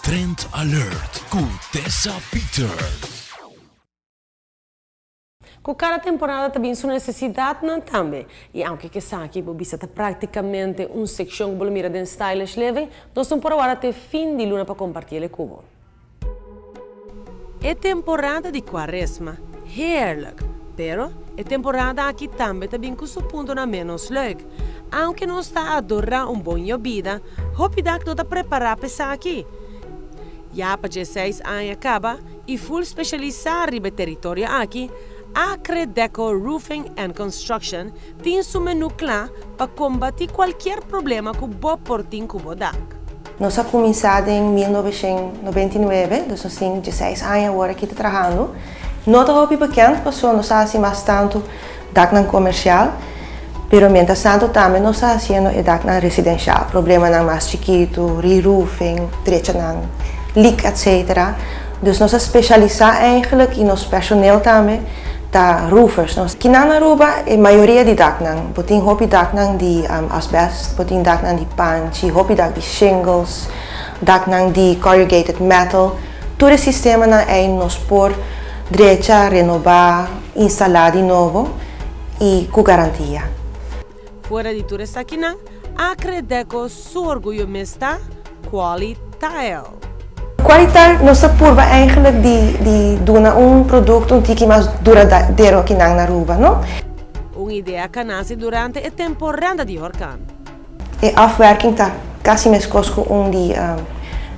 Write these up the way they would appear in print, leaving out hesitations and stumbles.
Trend Alert com Tessa Peters. Com cada temporada também sua necessidade não também. E aunque que sabe, Bobissa está praticamente uma secção que mira den stylish leve, nós estamos por agora até fim de luna para compartilhar com você. É temporada de quaresma, heerlijk. Pero é temporada aqui também com seu ponto na menos leuk. Aunque não está a adorar bom bebida, hope dat não está preparado para estar aqui. Já para 16 anos acaba e full especializar ribe território aqui, Acredeco Roofing and Construction tem seu menu claro para combater qualquer problema que você portem com o DAC. Nós começamos em 1999, então assim 16 anos agora aqui trabalhando. Não é muito pequeno, porque nós fazemos bastante DAC comercial, mas mientras tanto também nós fazemos DAC residencial. Problema mais chiquito, re-roofing, direito leak, etc. Então nós especializamos eigenlijk in nosso personal também. Da roofers. Aqui na Aruba, a maioria de DAC, tem hopi DAC de asbestos, tem DAC de panchi, hopi DAC de shingles, DAC de corrugated metal. Todo o sistema é nos por direita, renovar, instalar de novo e com garantia. Fora de tudo isso aqui, Acredeco seu orgulho está qualidade. Qualiteit nossa curva eigenlijk de dar produto que mais duradouro aqui na Aruba, não? Uma ideia que nasce durante a temporada de huracán. A afwerking está quase mesmo com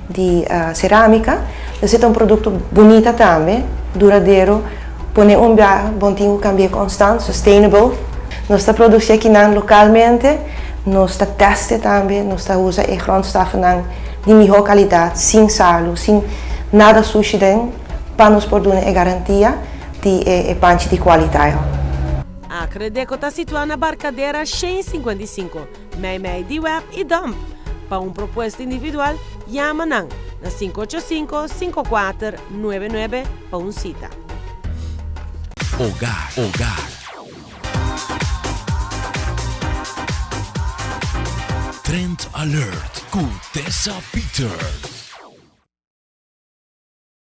de cerâmica. É produto bonito também, duradouro, põe bom tempo, cambia constante, sustainable. Nós produzimos aqui localmente, nós testamos também, nós usamos a grondstof de melhor qualidade, sem salo, sem nada sujo dentro, para nos dar a garantia de panche de qualidade. A Acredeco está situada na Barcadeira 155, meio de web e dump. Para proposta individual, chama na 585-5499 para cita. Hogar. Trend Alert com Tessa Peters.